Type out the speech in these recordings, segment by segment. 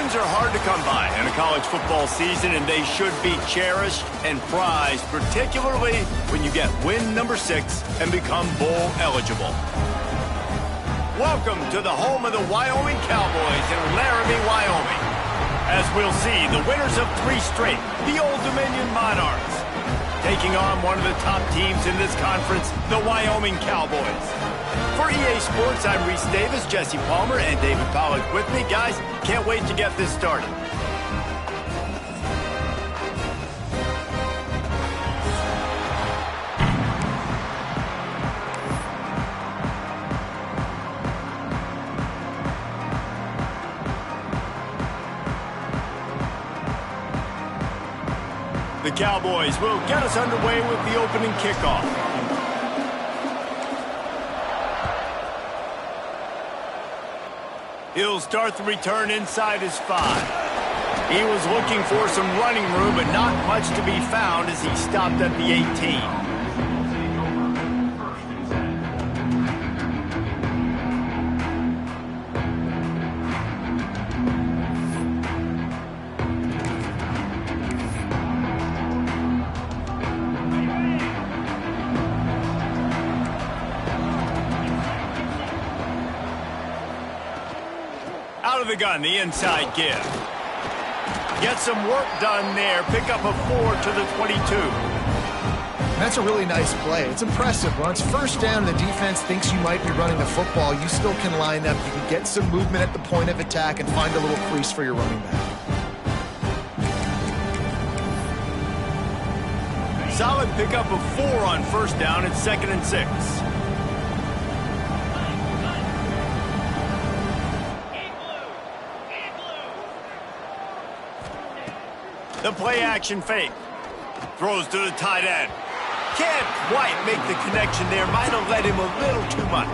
Wins are hard to come by in a college football season, and they should be cherished and prized, particularly when you get win number 6 and become bowl eligible. Welcome to the home of the Wyoming Cowboys in Laramie, Wyoming. As we'll see, the winners of 3 straight, the Old Dominion Monarchs, taking on one of the top teams in this conference, the Wyoming Cowboys. For EA Sports, I'm Reese Davis, Jesse Palmer, and David Pollack with me. Guys, can't wait to get this started. The Cowboys will get us underway with the opening kickoff. He'll start the return inside his 5. He was looking for some running room, but not much to be found as he stopped at the 18. Out of the gun, the inside give. Get some work done there. Pick up a 4 to the 22. That's a really nice play. It's impressive. When it's first down and the defense thinks you might be running the football, you still can line up. You can get some movement at the point of attack and find a little crease for your running back. Solid pickup of 4 on first down at 2nd and 6. The play-action fake. Throws to the tight end. Can't quite make the connection there. Might have led him a little too much.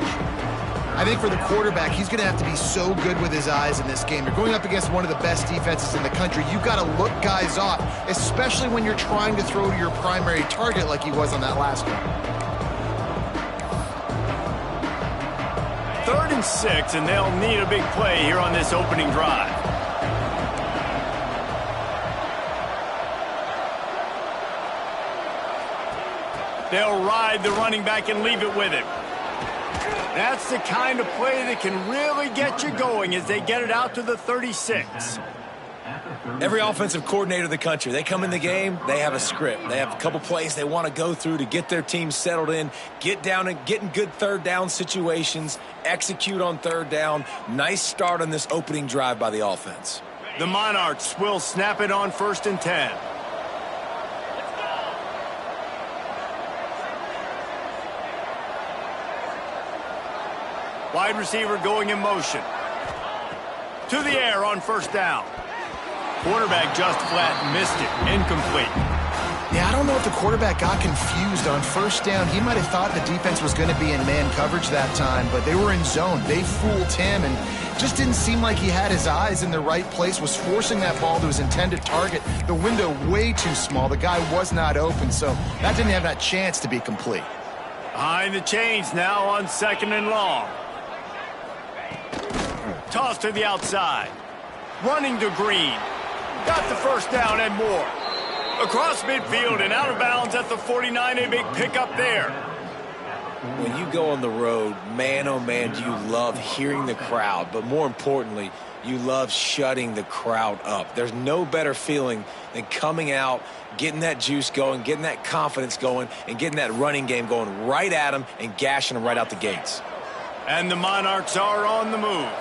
I think for the quarterback, he's going to have to be so good with his eyes in this game. You're going up against one of the best defenses in the country. You've got to look guys off, especially when you're trying to throw to your primary target like he was on that last one. 3rd and 6, and they'll need a big play here on this opening drive. They'll ride the running back and leave it with him. That's the kind of play that can really get you going as they get it out to the 36. Every offensive coordinator in the country, they come in the game, they have a script. They have a couple plays they want to go through to get their team settled in, get down and get in good third down situations, execute on third down. Nice start on this opening drive by the offense. The Monarchs will snap it on 1st and 10. Wide receiver going in motion. To the air on 1st down. Quarterback just flat missed it. Incomplete. Yeah, I don't know if the quarterback got confused on 1st down. He might have thought the defense was going to be in man coverage that time, but they were in zone. They fooled him and just didn't seem like he had his eyes in the right place, was forcing that ball to his intended target. The window way too small. The guy was not open, so that didn't have that chance to be complete. Behind the chains now on 2nd and long. Toss to the outside. Running to Green. Got the 1st down and more. Across midfield and out of bounds at the 49. A big pickup there. When you go on the road, man, oh man, do you love hearing the crowd. But more importantly, you love shutting the crowd up. There's no better feeling than coming out, getting that juice going, getting that confidence going, and getting that running game going right at them and gashing them right out the gates. And the Monarchs are on the move.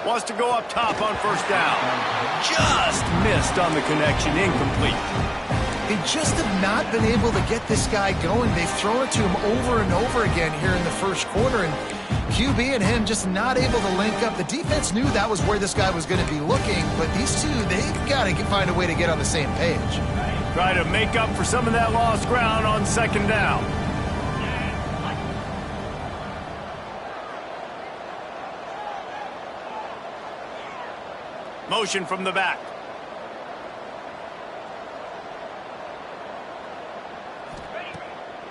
Wants to go up top on 1st down. Just missed on the connection. Incomplete. They just have not been able to get this guy going. They've thrown it to him over and over again here in the 1st quarter, and QB and him just not able to link up. The defense knew that was where this guy was going to be looking, but these two, they've got to find a way to get on the same page. Try to make up for some of that lost ground on 2nd down. Motion from the back.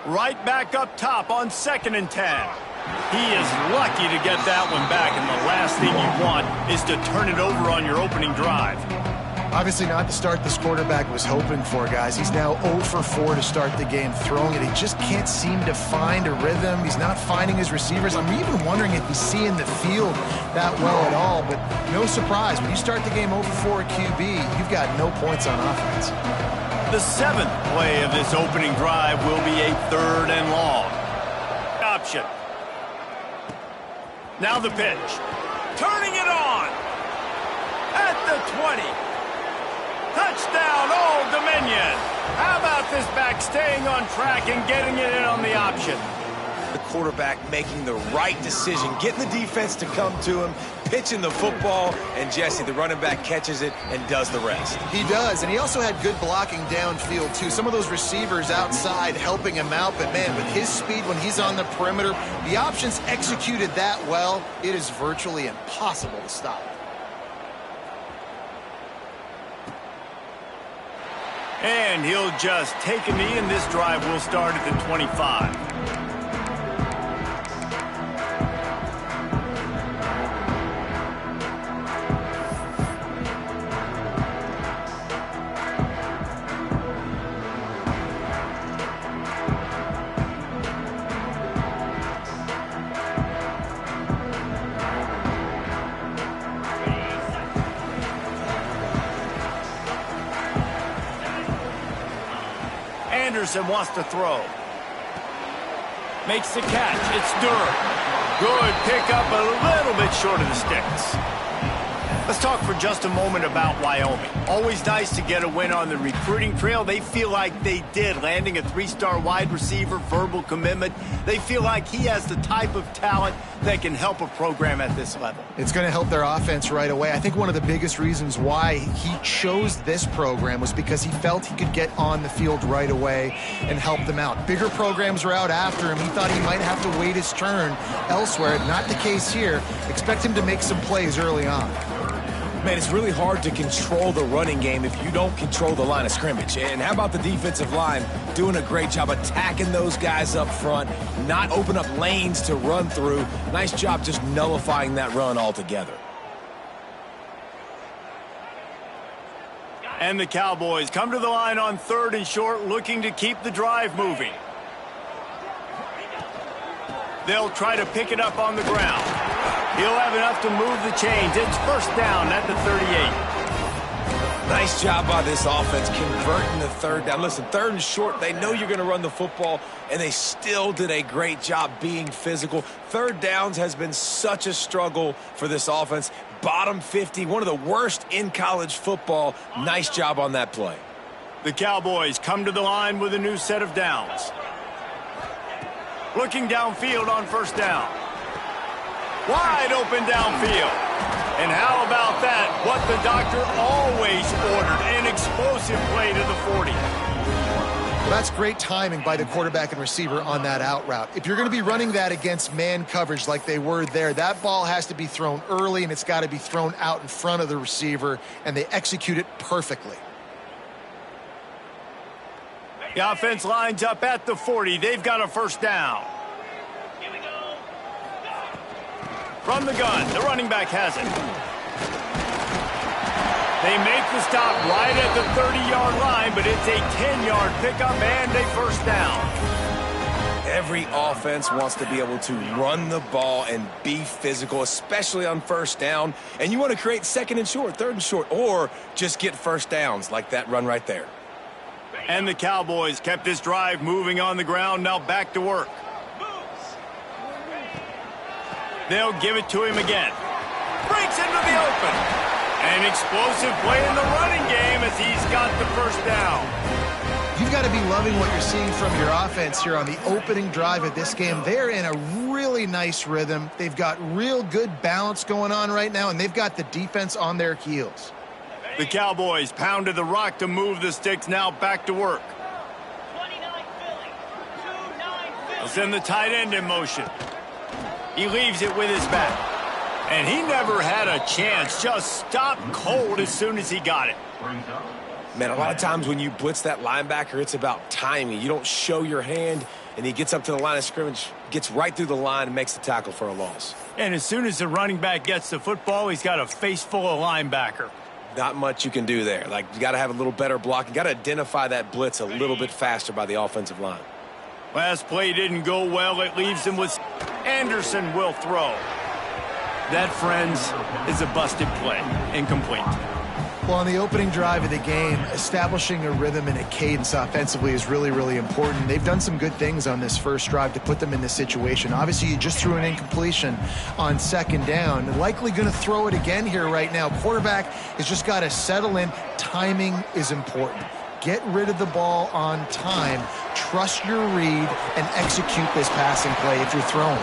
Right back up top on 2nd and 10. He is lucky to get that one back, and the last thing you want is to turn it over on your opening drive. Obviously not the start this quarterback was hoping for, guys. He's now 0 for 4 to start the game throwing it. He just can't seem to find a rhythm. He's not finding his receivers. I'm even wondering if he's seeing the field that well at all, but no surprise. When you start the game 0 for 4 at QB, you've got no points on offense. The 7th play of this opening drive will be a 3rd and long. Option. Now the pitch. Turning it on. At the 20. Touchdown, Old Dominion. How about this back staying on track and getting it in on the option? The quarterback making the right decision, getting the defense to come to him, pitching the football, and Jesse, the running back, catches it and does the rest. He does, and he also had good blocking downfield, too. Some of those receivers outside helping him out, but, man, with his speed when he's on the perimeter, the options executed that well, it is virtually impossible to stop. And he'll just take a knee, and this drive will start at the 25. Anderson wants to throw. Makes the catch. It's Durham. Good pickup, a little bit short of the sticks. Let's talk for just a moment about Wyoming. Always nice to get a win on the recruiting trail. They feel like they did, landing a 3-star wide receiver, verbal commitment. They feel like he has the type of talent that can help a program at this level. It's going to help their offense right away. I think one of the biggest reasons why he chose this program was because he felt he could get on the field right away and help them out. Bigger programs were out after him. He thought he might have to wait his turn elsewhere. Not the case here. Expect him to make some plays early on. Man, it's really hard to control the running game if you don't control the line of scrimmage. And how about the defensive line doing a great job attacking those guys up front, not open up lanes to run through. Nice job just nullifying that run altogether. And the Cowboys come to the line on 3rd and short, looking to keep the drive moving. They'll try to pick it up on the ground. He'll have enough to move the chains. It's 1st down at the 38. Nice job by this offense converting the 3rd down. Listen, 3rd and short, they know you're going to run the football, and they still did a great job being physical. 3rd downs has been such a struggle for this offense. Bottom 50, one of the worst in college football. Nice job on that play. The Cowboys come to the line with a new set of downs. Looking downfield on 1st down. Wide open downfield. And how about that? What the doctor always ordered, an explosive play to the 40. Well, that's great timing by the quarterback and receiver on that out route. If you're going to be running that against man coverage like they were there, that ball has to be thrown early, and it's got to be thrown out in front of the receiver, and they execute it perfectly. The offense lines up at the 40. They've got a 1st down. From the gun, the running back has it. They make the stop right at the 30-yard line, but it's a 10-yard pickup and a 1st down. Every offense wants to be able to run the ball and be physical, especially on 1st down. And you want to create 2nd and short, 3rd and short, or just get 1st downs like that run right there. And the Cowboys kept this drive moving on the ground, now back to work. They'll give it to him again. Breaks into the open. An explosive play in the running game as he's got the 1st down. You've got to be loving what you're seeing from your offense here on the opening drive of this game. They're in a really nice rhythm. They've got real good balance going on right now, and they've got the defense on their heels. The Cowboys pounded the rock to move the sticks, now back to work. They'll send the tight end in motion. He leaves it with his back. And he never had a chance. Just stopped cold as soon as he got it. Man, a lot of times when you blitz that linebacker, it's about timing. You don't show your hand, and he gets up to the line of scrimmage, gets right through the line and makes the tackle for a loss. And as soon as the running back gets the football, he's got a face full of linebacker. Not much you can do there. Like, you got to have a little better block. You got to identify that blitz a little bit faster by the offensive line. Last play didn't go well. It leaves him with Anderson will throw. That, friends, is a busted play. Incomplete. Well, on the opening drive of the game, establishing a rhythm and a cadence offensively is really, really important. They've done some good things on this first drive to put them in this situation. Obviously, you just threw an incompletion on second down. Likely going to throw it again here right now. Quarterback has just got to settle in. Timing is important. Get rid of the ball on time. Trust your read and execute this passing play if you're throwing.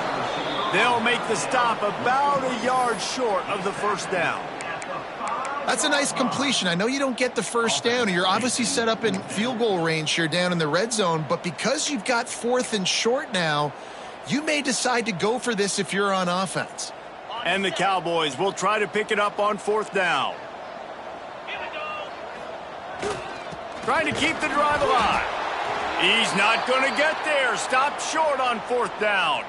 They'll make the stop about a yard short of the first down. That's a nice completion. I know you don't get the first down. You're obviously set up in field goal range here down in the red zone, but because you've got 4th and short now, you may decide to go for this if you're on offense. And the Cowboys will try to pick it up on 4th down. Trying to keep the drive alive. He's not going to get there. Stopped short on 4th down.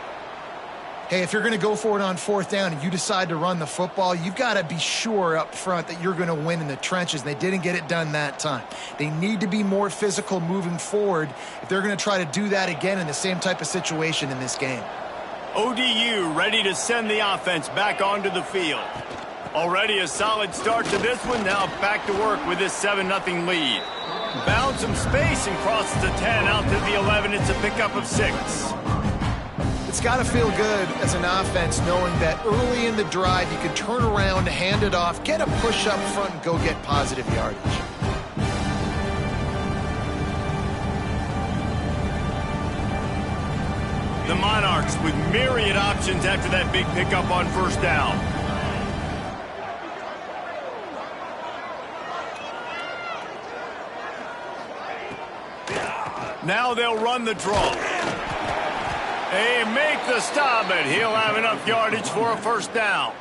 Hey, if you're going to go for it on 4th down and you decide to run the football, you've got to be sure up front that you're going to win in the trenches. They didn't get it done that time. They need to be more physical moving forward if they're going to try to do that again in the same type of situation in this game. ODU ready to send the offense back onto the field. Already a solid start to this one. Now back to work with this 7-0 lead. Bound some space and crosses the 10 out to the 11. It's a pickup of 6. It's got to feel good as an offense knowing that early in the drive you can turn around, hand it off, get a push up front, and go get positive yardage. The Monarchs with myriad options after that big pickup on 1st down. Now they'll run the draw. They make the stop, and he'll have enough yardage for a 1st down.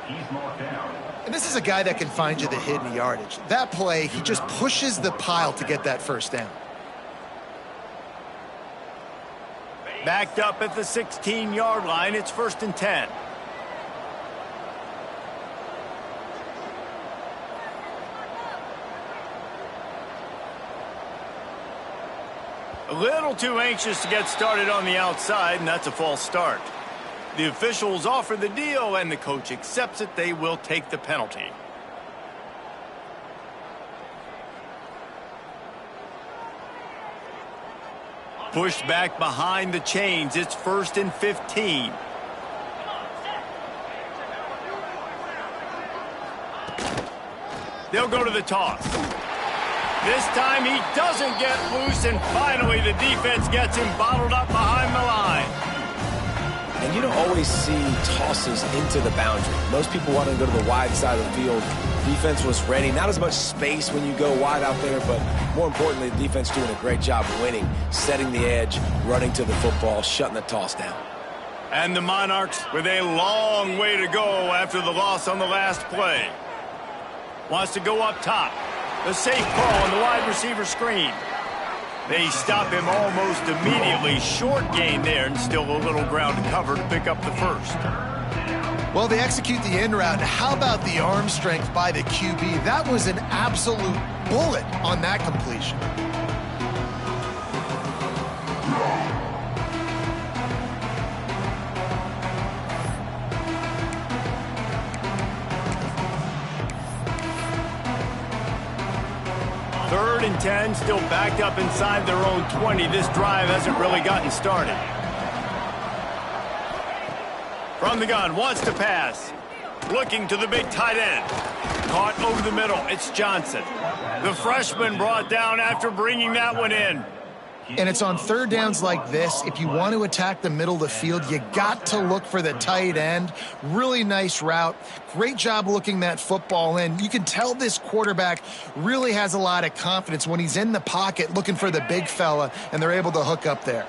And this is a guy that can find you the hidden yardage. That play, he just pushes the pile to get that 1st down. Backed up at the 16-yard line, it's 1st and 10. A little too anxious to get started on the outside, and that's a false start. The officials offer the deal, and the coach accepts it. They will take the penalty. Pushed back behind the chains. It's 1st and 15. They'll go to the toss. This time he doesn't get loose, and finally the defense gets him bottled up behind the line. And you don't always see tosses into the boundary. Most people want to go to the wide side of the field. Defense was ready. Not as much space when you go wide out there, but more importantly, the defense doing a great job winning, setting the edge, running to the football, shutting the toss down. And the Monarchs with a long way to go after the loss on the last play. Wants to go up top. The safe call on the wide receiver screen. They stop him almost immediately. Short gain there, and still a little ground to cover to pick up the 1st. Well, they execute the end route. How about the arm strength by the QB? That was an absolute bullet on that completion. Third and 10, still backed up inside their own 20. This drive hasn't really gotten started. From the gun, wants to pass. Looking to the big tight end. Caught over the middle. It's Johnson. The freshman brought down after bringing that one in. And it's on 3rd downs like this. If you want to attack the middle of the field, you got to look for the tight end. Really nice route. Great job looking that football in. You can tell this quarterback really has a lot of confidence when he's in the pocket looking for the big fella, and they're able to hook up there.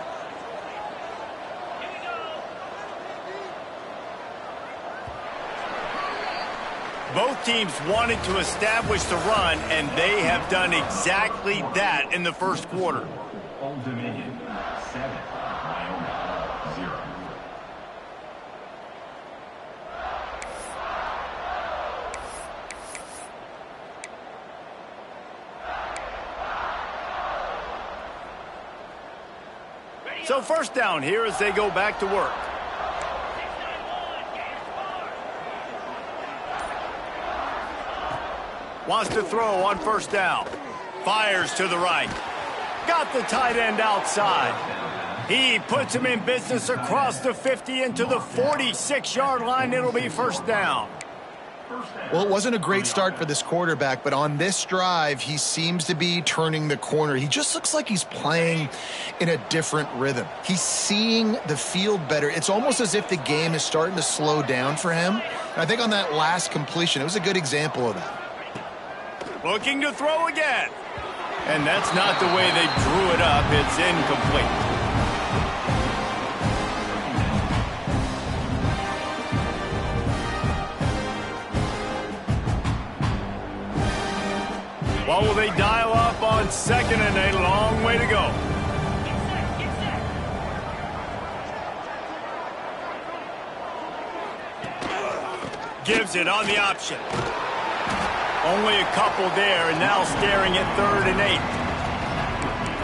Both teams wanted to establish the run, and they have done exactly that in the first quarter. Old Dominion, 7, Wyoming. So first down here as they go back to work. Wants to throw on first down. Fires to the right. Got the tight end outside. He puts him in business across the 50 into the 46-yard line. It'll be first down. Well, it wasn't a great start for this quarterback, but on this drive, he seems to be turning the corner. He just looks like he's playing in a different rhythm. He's seeing the field better. It's almost as if the game is starting to slow down for him. And I think on that last completion, it was a good example of that. Looking to throw again. And that's not the way they drew it up. It's incomplete. What will they dial up on second and a long way to go? Gives it on the option. Only a couple there, and now staring at 3rd and 8.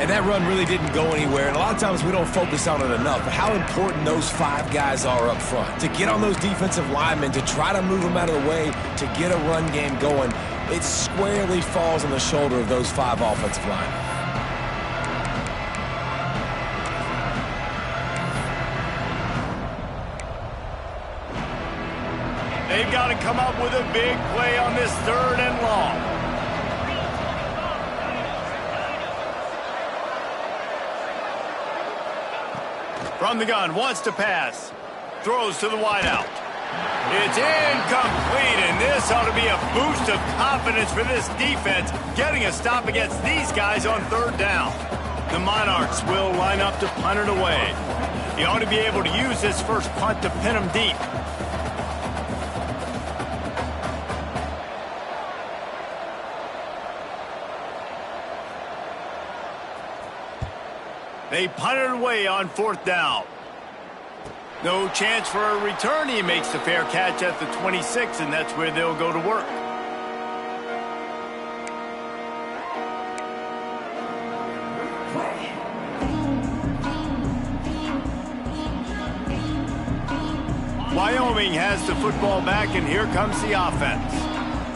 And that run really didn't go anywhere, and a lot of times we don't focus on it enough, but how important those 5 guys are up front. To get on those defensive linemen, to try to move them out of the way, to get a run game going, it squarely falls on the shoulder of those 5 offensive linemen. They've got to come up with a big play on this 3rd and long. From the gun, wants to pass. Throws to the wideout. It's incomplete, and this ought to be a boost of confidence for this defense, getting a stop against these guys on 3rd down. The Monarchs will line up to punt it away. He ought to be able to use this first punt to pin them deep. They punt it away on 4th down. No chance for a return. He makes the fair catch at the 26, and that's where they'll go to work. Wyoming has the football back, and here comes the offense.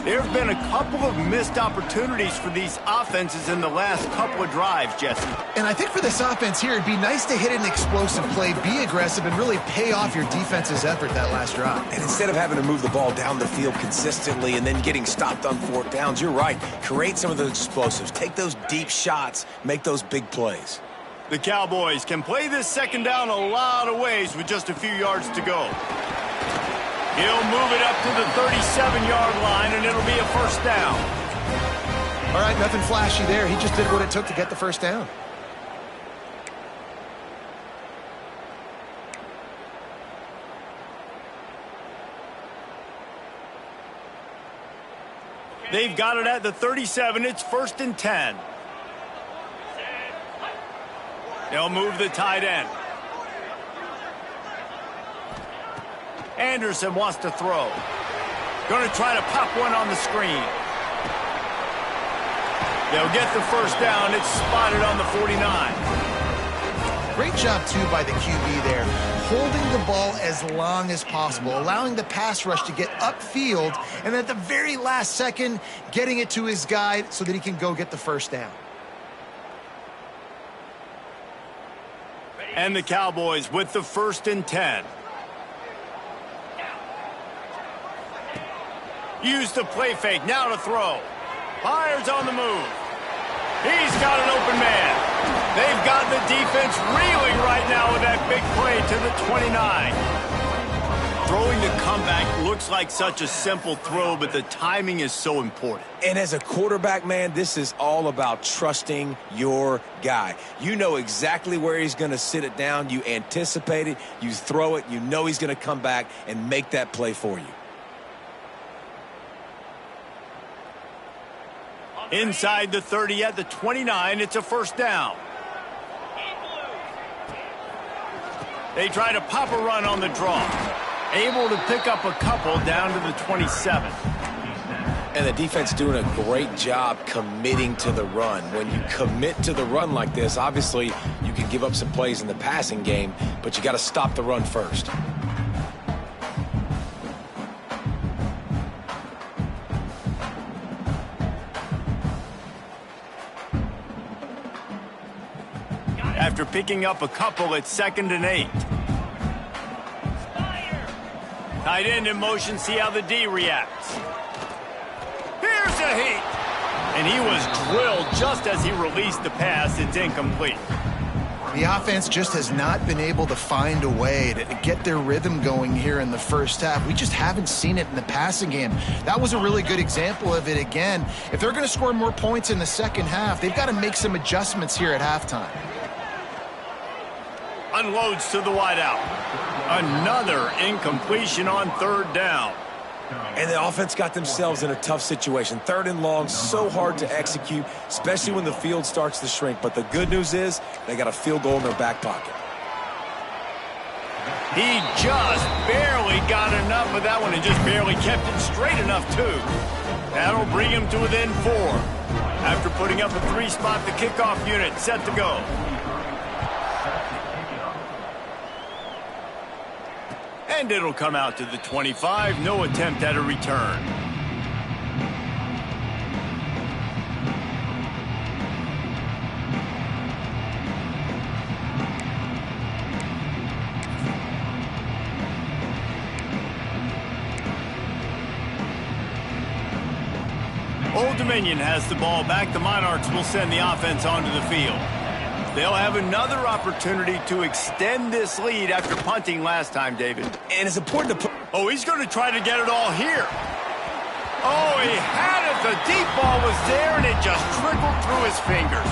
There have been a couple of missed opportunities for these offenses in the last couple of drives, Jesse. And I think for this offense here, it'd be nice to hit an explosive play, be aggressive, and really pay off your defense's effort that last drive. And instead of having to move the ball down the field consistently and then getting stopped on 4th downs, you're right. Create some of those explosives. Take those deep shots. Make those big plays. The Cowboys can play this 2nd down a lot of ways with just a few yards to go. He'll move it up to the 37-yard line, and it'll be a first down. All right, nothing flashy there. He just did what it took to get the first down. They've got it at the 37. It's 1st and 10. They'll move the tight end. Anderson wants to throw. Going to try to pop one on the screen. They'll get the first down. It's spotted on the 49. Great job, too, by the QB there. Holding the ball as long as possible, allowing the pass rush to get upfield, and at the very last second, getting it to his guy so that he can go get the first down. And the Cowboys with the 1st and 10. Use the play fake, now to throw. Fires on the move. He's got an open man. They've got the defense reeling right now with that big play to the 29. Throwing the comeback looks like such a simple throw, but the timing is so important. And as a quarterback, man, this is all about trusting your guy. You know exactly where he's going to sit it down. You anticipate it. You throw it. You know he's going to come back and make that play for you. Inside the 30 at the 29, it's a first down. They try to pop a run on the draw. Able to pick up a couple down to the 27. And the defense doing a great job committing to the run. When you commit to the run like this, obviously you can give up some plays in the passing game, but you got to stop the run first. After picking up a couple, it's 2nd and 8. Tight end in motion, see how the D reacts. Here's a heat. And he was drilled just as he released the pass. It's incomplete. The offense just has not been able to find a way to get their rhythm going here in the first half. We just haven't seen it in the passing game. That was a really good example of it again. If they're going to score more points in the second half, they've got to make some adjustments here at halftime. Unloads to the wideout. Another incompletion on 3rd down. And the offense got themselves in a tough situation. 3rd and long, so hard to execute, especially when the field starts to shrink. But the good news is they got a field goal in their back pocket. He just barely got enough of that one and just barely kept it straight enough, too. That'll bring him to within 4. After putting up a 3-spot, the kickoff unit set to go. And it'll come out to the 25. No attempt at a return. Old Dominion has the ball back. The Monarchs will send the offense onto the field. They'll have another opportunity to extend this lead after punting last time, David. And it's important to put... Oh, he's going to try to get it all here. Oh, he had it. The deep ball was there, and it just trickled through his fingers.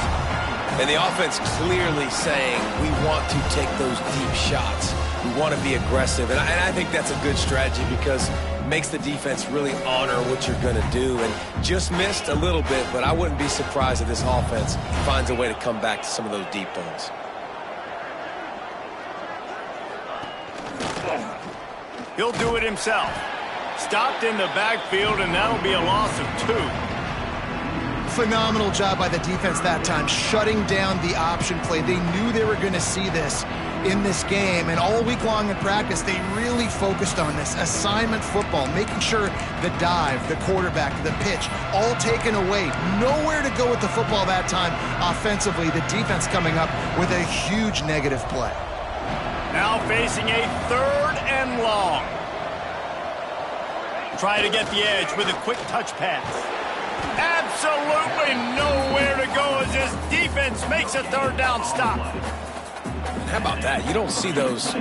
And the offense clearly saying, we want to take those deep shots. We want to be aggressive. And I think that's a good strategy because it makes the defense really honor what you're going to do. And just missed a little bit, but I wouldn't be surprised if this offense finds a way to come back to some of those deep balls. He'll do it himself. Stopped in the backfield, and that'll be a loss of 2. Phenomenal job by the defense that time, shutting down the option play. They knew they were going to see this in this game, and all week long in practice, they really focused on this assignment football, making sure the dive, the quarterback, the pitch, all taken away. Nowhere to go with the football that time offensively. The defense coming up with a huge negative play. Now facing a 3rd and long. Try to get the edge with a quick touch pass. Absolutely nowhere to go as this defense makes a 3rd down stop. How about that? You don't see those,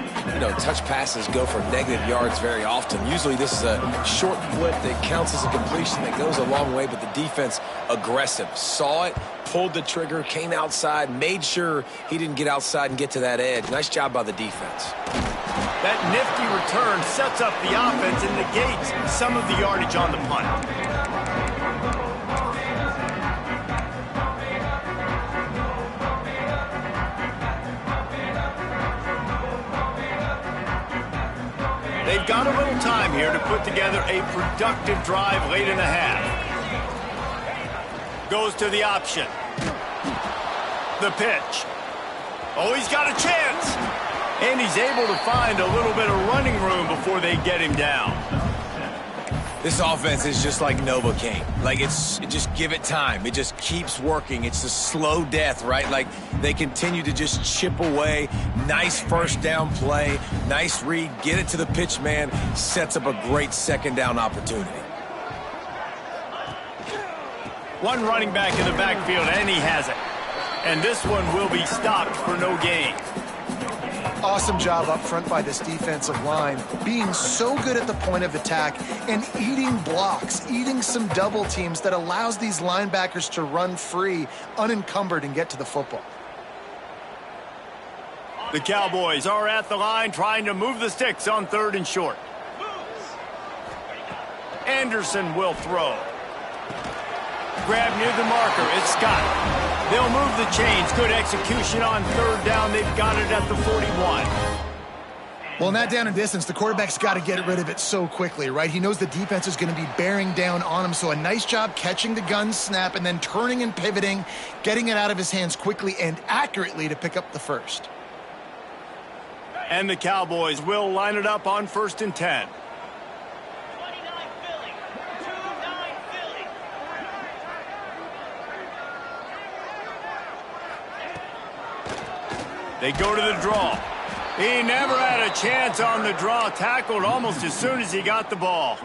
touch passes go for negative yards very often. Usually this is a short flip that counts as a completion that goes a long way, but the defense aggressive. Saw it, pulled the trigger, came outside, made sure he didn't get outside and get to that edge. Nice job by the defense. That nifty return sets up the offense and negates some of the yardage on the punt. They've got a little time here to put together a productive drive late in the half. Goes to the option. The pitch. Oh, he's got a chance. And he's able to find a little bit of running room before they get him down. This offense is just like Novocaine. Like, just give it time. It just keeps working. It's a slow death, right? Like, they continue to just chip away. Nice 1st down play. Nice read. Get it to the pitch man. Sets up a great 2nd down opportunity. One running back in the backfield, and he has it. And this one will be stopped for no gain. Awesome job up front by this defensive line, being so good at the point of attack and eating blocks, eating some double teams that allows these linebackers to run free, unencumbered, and get to the football. The Cowboys are at the line trying to move the sticks on 3rd and short. Anderson will throw. Grab near the marker. It's Scott. They'll move the chains. Good execution on 3rd down. They've got it at the 41. Well, in that down and distance, the quarterback's got to get rid of it so quickly, right? He knows the defense is going to be bearing down on him, so a nice job catching the gun snap and then turning and pivoting, getting it out of his hands quickly and accurately to pick up the first. And the Cowboys will line it up on 1st and 10. They go to the draw. He never had a chance on the draw, tackled almost as soon as he got the ball.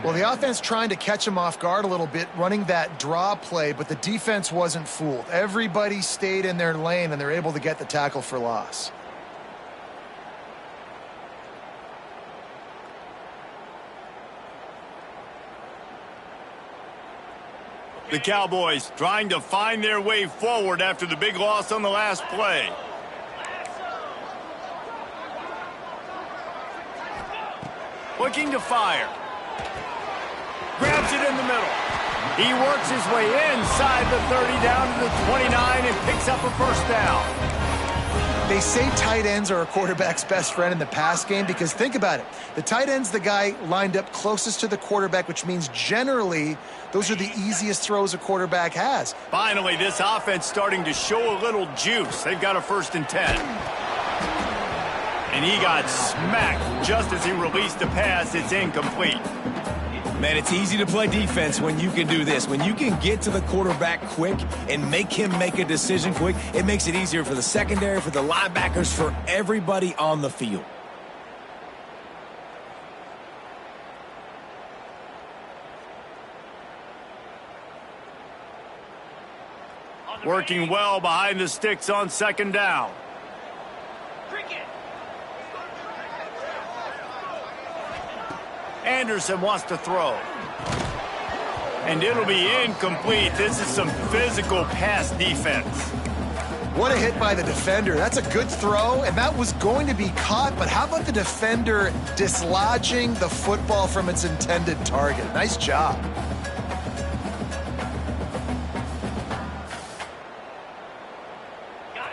Well, the offense trying to catch him off guard a little bit, running that draw play, but the defense wasn't fooled. Everybody stayed in their lane, and they're able to get the tackle for loss. The Cowboys trying to find their way forward after the big loss on the last play. Looking to fire. Grabs it in the middle. He works his way inside the 30 down to the 29 and picks up a first down. They say tight ends are a quarterback's best friend in the pass game because think about it. The tight end's the guy lined up closest to the quarterback, which means generally those are the easiest throws a quarterback has. Finally, this offense starting to show a little juice. They've got a 1st and 10. And he got smacked just as he released the pass. It's incomplete. Man, it's easy to play defense when you can do this. When you can get to the quarterback quick and make him make a decision quick, it makes it easier for the secondary, for the linebackers, for everybody on the field. Working well behind the sticks on 2nd down. Anderson wants to throw. And it'll be incomplete. This is some physical pass defense. What a hit by the defender. That's a good throw, and that was going to be caught, but how about the defender dislodging the football from its intended target? Nice job.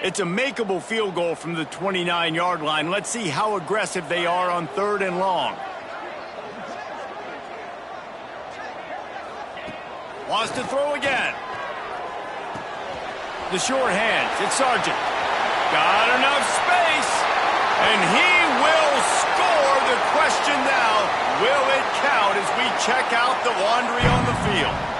It's a makeable field goal from the 29-yard line. Let's see how aggressive they are on 3rd and long. Wants to throw again. The short hands. It's Sargent. Got enough space. And he will score. The question now, will it count as we check out the laundry on the field?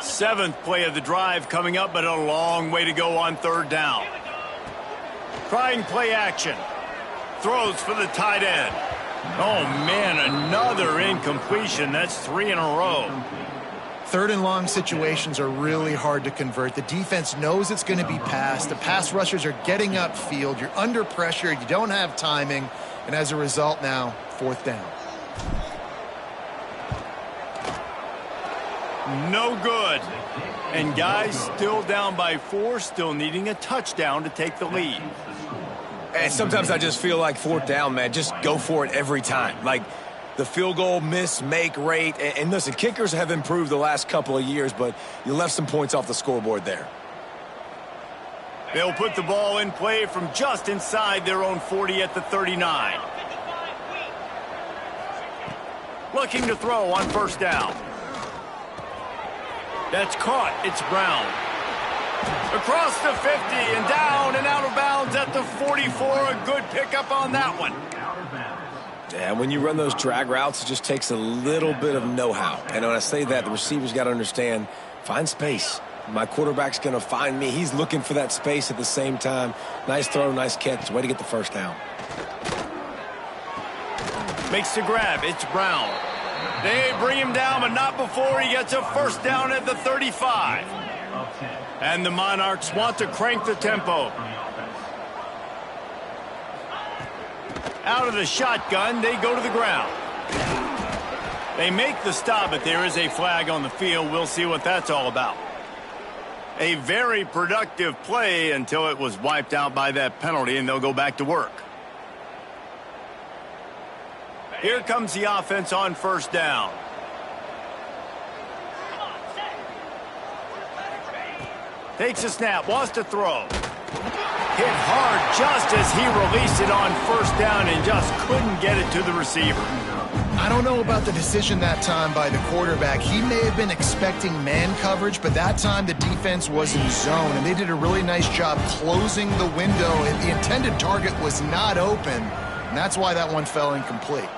Seventh play of the drive coming up, but a long way to go on 3rd down. Trying play action. Throws for the tight end. Oh, man, another incompletion. That's 3 in a row. 3rd and long situations are really hard to convert. The defense knows it's going to be passed. The pass rushers are getting upfield. You're under pressure. You don't have timing. And as a result now, 4th down. No good. And guys still down by 4, still needing a touchdown to take the lead. And sometimes I just feel like 4th down, man, just go for it every time. Like the field goal miss-make rate. And listen, kickers have improved the last couple of years, but you left some points off the scoreboard there. They'll put the ball in play from just inside their own 40 at the 39. Looking to throw on 1st down. That's caught. It's Brown. Across the 50 and down and out of bounds at the 44. A good pickup on that one. Yeah, when you run those drag routes, it just takes a little bit of know-how. And when I say that, the receiver's got to understand, find space. My quarterback's going to find me. He's looking for that space at the same time. Nice throw, nice catch. Way to get the 1st down. Makes the grab. It's Brown. They bring him down, but not before he gets a 1st down at the 35. And the Monarchs want to crank the tempo. Out of the shotgun, they go to the ground. They make the stop, but there is a flag on the field. We'll see what that's all about. A very productive play until it was wiped out by that penalty, and they'll go back to work. Here comes the offense on first down. Takes a snap, wants to throw. Hit hard just as he released it on first down and just couldn't get it to the receiver. I don't know about the decision that time by the quarterback. He may have been expecting man coverage, but that time the defense was in zone, and they did a really nice job closing the window. The intended target was not open, and that's why that one fell incomplete.